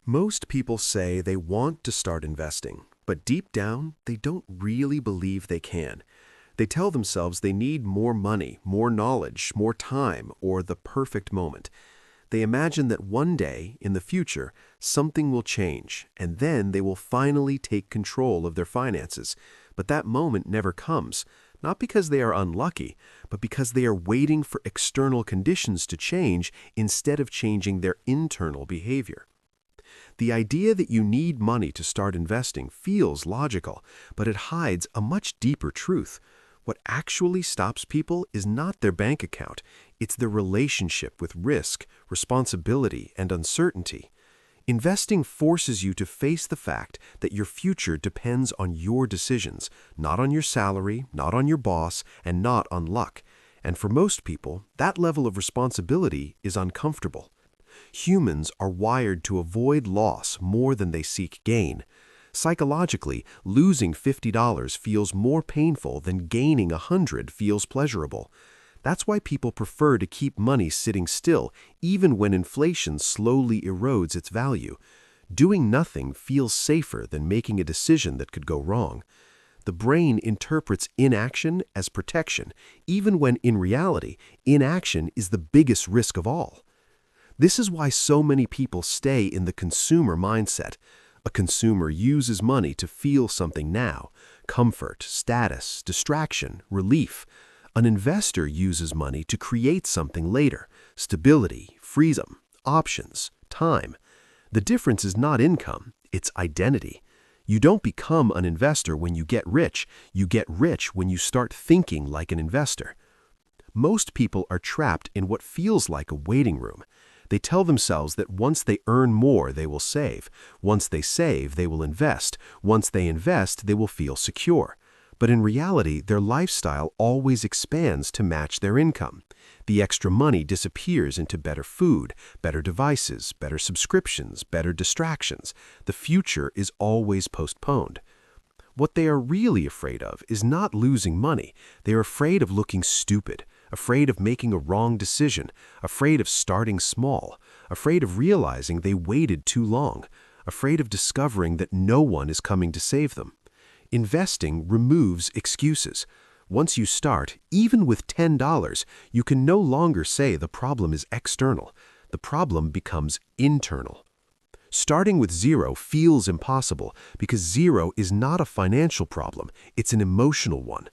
Most people say they want to start investing, but deep down, they don't really believe they can. They tell themselves they need more money, more knowledge, more time, or the perfect moment. They imagine that one day, in the future, something will change, and then they will finally take control of their finances. But that moment never comes, not because they are unlucky, but because they are waiting for external conditions to change instead of changing their internal behavior. The idea that you need money to start investing feels logical, but it hides a much deeper truth. What actually stops people is not their bank account, it's their relationship with risk, responsibility, and uncertainty. Investing forces you to face the fact that your future depends on your decisions, not on your salary, not on your boss, and not on luck. And for most people, that level of responsibility is uncomfortable. Humans are wired to avoid loss more than they seek gain. Psychologically, losing $50 feels more painful than gaining 100 feels pleasurable. That's why people prefer to keep money sitting still, even when inflation slowly erodes its value. Doing nothing feels safer than making a decision that could go wrong. The brain interprets inaction as protection, even when in reality, inaction is the biggest risk of all. This is why so many people stay in the consumer mindset. A consumer uses money to feel something now: comfort, status, distraction, relief. An investor uses money to create something later: stability, freedom, options, time. The difference is not income, it's identity. You don't become an investor when you get rich. You get rich when you start thinking like an investor. Most people are trapped in what feels like a waiting room. They tell themselves that once they earn more, they will save. Once they save, they will invest. Once they invest, they will feel secure. But in reality, their lifestyle always expands to match their income. The extra money disappears into better food, better devices, better subscriptions, better distractions. The future is always postponed. What they are really afraid of is not losing money. They are afraid of looking stupid, afraid of making a wrong decision, afraid of starting small, afraid of realizing they waited too long, afraid of discovering that no one is coming to save them. Investing removes excuses. Once you start, even with $10, you can no longer say the problem is external. The problem becomes internal. Starting with zero feels impossible because zero is not a financial problem, it's an emotional one.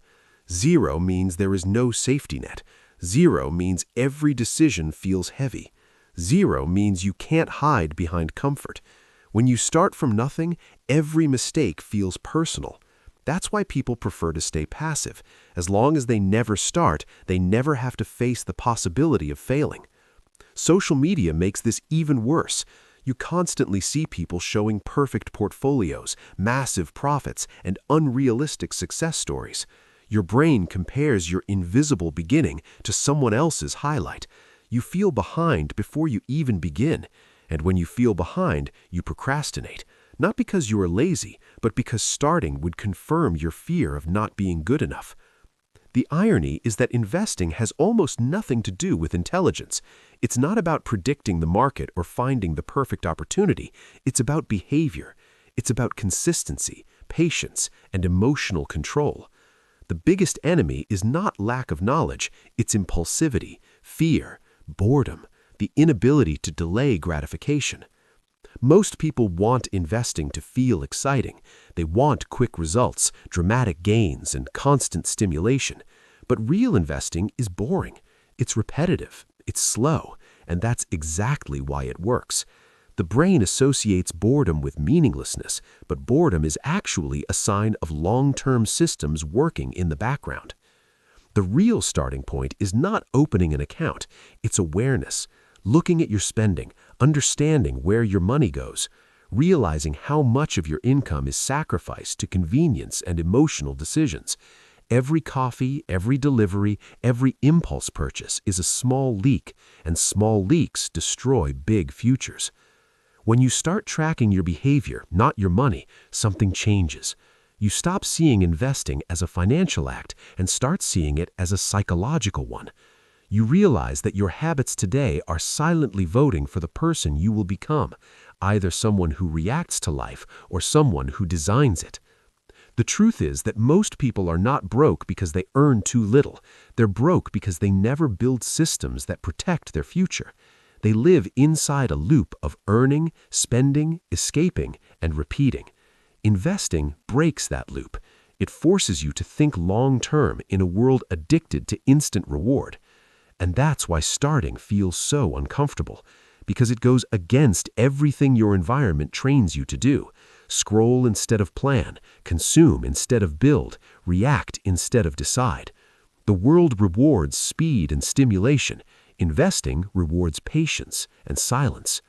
Zero means there is no safety net. Zero means every decision feels heavy. Zero means you can't hide behind comfort. When you start from nothing, every mistake feels personal. That's why people prefer to stay passive. As long as they never start, they never have to face the possibility of failing. Social media makes this even worse. You constantly see people showing perfect portfolios, massive profits, and unrealistic success stories. Your brain compares your invisible beginning to someone else's highlight. You feel behind before you even begin. And when you feel behind, you procrastinate. Not because you are lazy, but because starting would confirm your fear of not being good enough. The irony is that investing has almost nothing to do with intelligence. It's not about predicting the market or finding the perfect opportunity. It's about behavior. It's about consistency, patience, and emotional control. The biggest enemy is not lack of knowledge, it's impulsivity, fear, boredom, the inability to delay gratification. Most people want investing to feel exciting. They want quick results, dramatic gains, and constant stimulation. But real investing is boring. It's repetitive. It's slow. And that's exactly why it works. The brain associates boredom with meaninglessness, but boredom is actually a sign of long-term systems working in the background. The real starting point is not opening an account. It's awareness. Looking at your spending, understanding where your money goes, realizing how much of your income is sacrificed to convenience and emotional decisions. Every coffee, every delivery, every impulse purchase is a small leak, and small leaks destroy big futures. When you start tracking your behavior, not your money, something changes. You stop seeing investing as a financial act and start seeing it as a psychological one. You realize that your habits today are silently voting for the person you will become, either someone who reacts to life or someone who designs it. The truth is that most people are not broke because they earn too little. They're broke because they never build systems that protect their future. They live inside a loop of earning, spending, escaping, and repeating. Investing breaks that loop. It forces you to think long-term in a world addicted to instant reward. And that's why starting feels so uncomfortable, because it goes against everything your environment trains you to do. Scroll instead of plan, consume instead of build, react instead of decide. The world rewards speed and stimulation. Investing rewards patience and silence.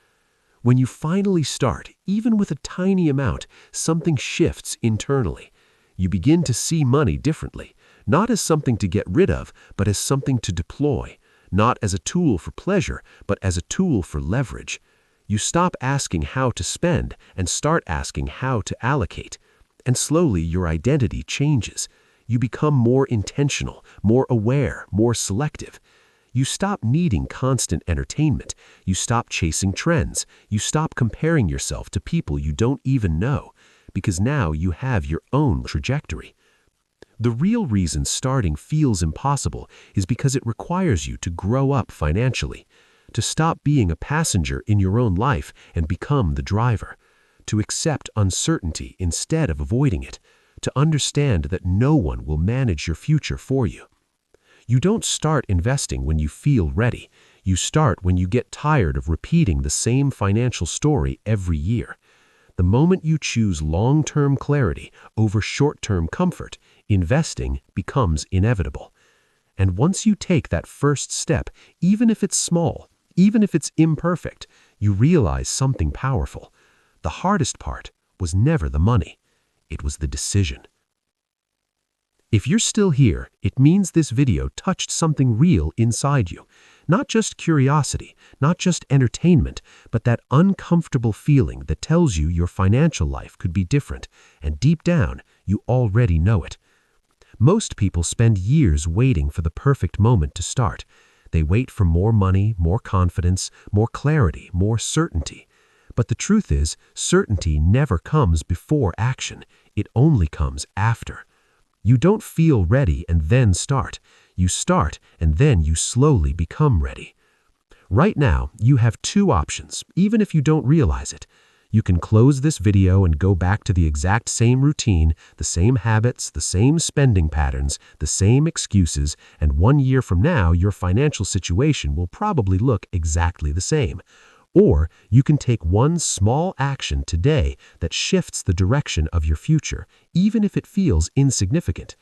When you finally start, even with a tiny amount, something shifts internally. You begin to see money differently, not as something to get rid of, but as something to deploy, not as a tool for pleasure, but as a tool for leverage. You stop asking how to spend and start asking how to allocate. And slowly your identity changes. You become more intentional, more aware, more selective. You stop needing constant entertainment. You stop chasing trends. You stop comparing yourself to people you don't even know, because now you have your own trajectory. The real reason starting feels impossible is because it requires you to grow up financially, to stop being a passenger in your own life and become the driver, to accept uncertainty instead of avoiding it, to understand that no one will manage your future for you. You don't start investing when you feel ready. You start when you get tired of repeating the same financial story every year. The moment you choose long-term clarity over short-term comfort, investing becomes inevitable. And once you take that first step, even if it's small, even if it's imperfect, you realize something powerful. The hardest part was never the money. It was the decision. If you're still here, it means this video touched something real inside you. Not just curiosity, not just entertainment, but that uncomfortable feeling that tells you your financial life could be different, and deep down, you already know it. Most people spend years waiting for the perfect moment to start. They wait for more money, more confidence, more clarity, more certainty. But the truth is, certainty never comes before action. It only comes after. You don't feel ready and then start. You start and then you slowly become ready. Right now, you have two options, even if you don't realize it. You can close this video and go back to the exact same routine, the same habits, the same spending patterns, the same excuses, and 1 year from now, your financial situation will probably look exactly the same. Or you can take one small action today that shifts the direction of your future, even if it feels insignificant.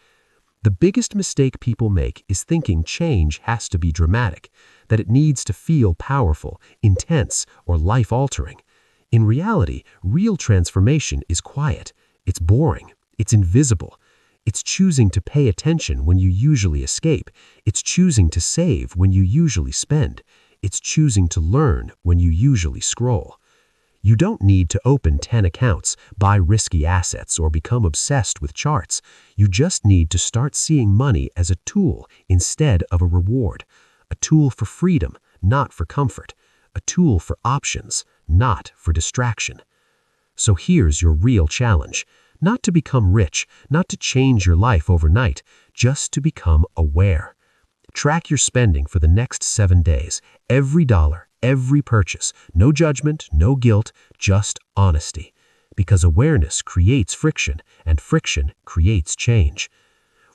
The biggest mistake people make is thinking change has to be dramatic, that it needs to feel powerful, intense, or life-altering. In reality, real transformation is quiet. It's boring. It's invisible. It's choosing to pay attention when you usually escape. It's choosing to save when you usually spend. It's choosing to learn when you usually scroll. You don't need to open 10 accounts, buy risky assets, or become obsessed with charts. You just need to start seeing money as a tool instead of a reward. A tool for freedom, not for comfort. A tool for options, not for distraction. So here's your real challenge. Not to become rich, not to change your life overnight, just to become aware. Track your spending for the next 7 days. Every dollar, every purchase. No judgment, no guilt, just honesty. Because awareness creates friction, and friction creates change.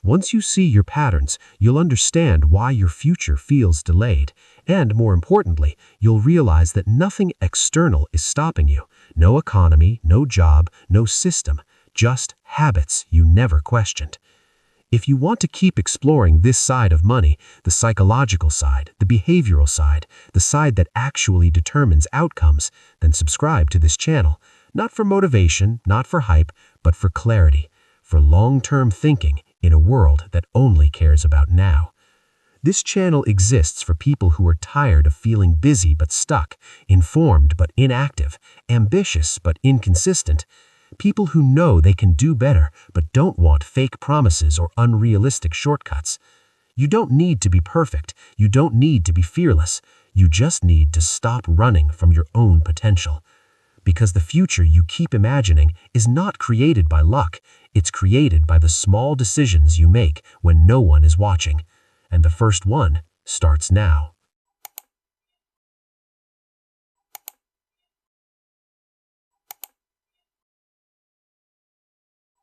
Once you see your patterns, you'll understand why your future feels delayed. And more importantly, you'll realize that nothing external is stopping you. No economy, no job, no system. Just habits you never questioned. If you want to keep exploring this side of money, the psychological side, the behavioral side, the side that actually determines outcomes, then subscribe to this channel. Not for motivation, not for hype, but for clarity, for long-term thinking in a world that only cares about now. This channel exists for people who are tired of feeling busy but stuck, informed but inactive, ambitious but inconsistent. People who know they can do better but don't want fake promises or unrealistic shortcuts. You don't need to be perfect. You don't need to be fearless. You just need to stop running from your own potential. Because the future you keep imagining is not created by luck. It's created by the small decisions you make when no one is watching. And the first one starts now.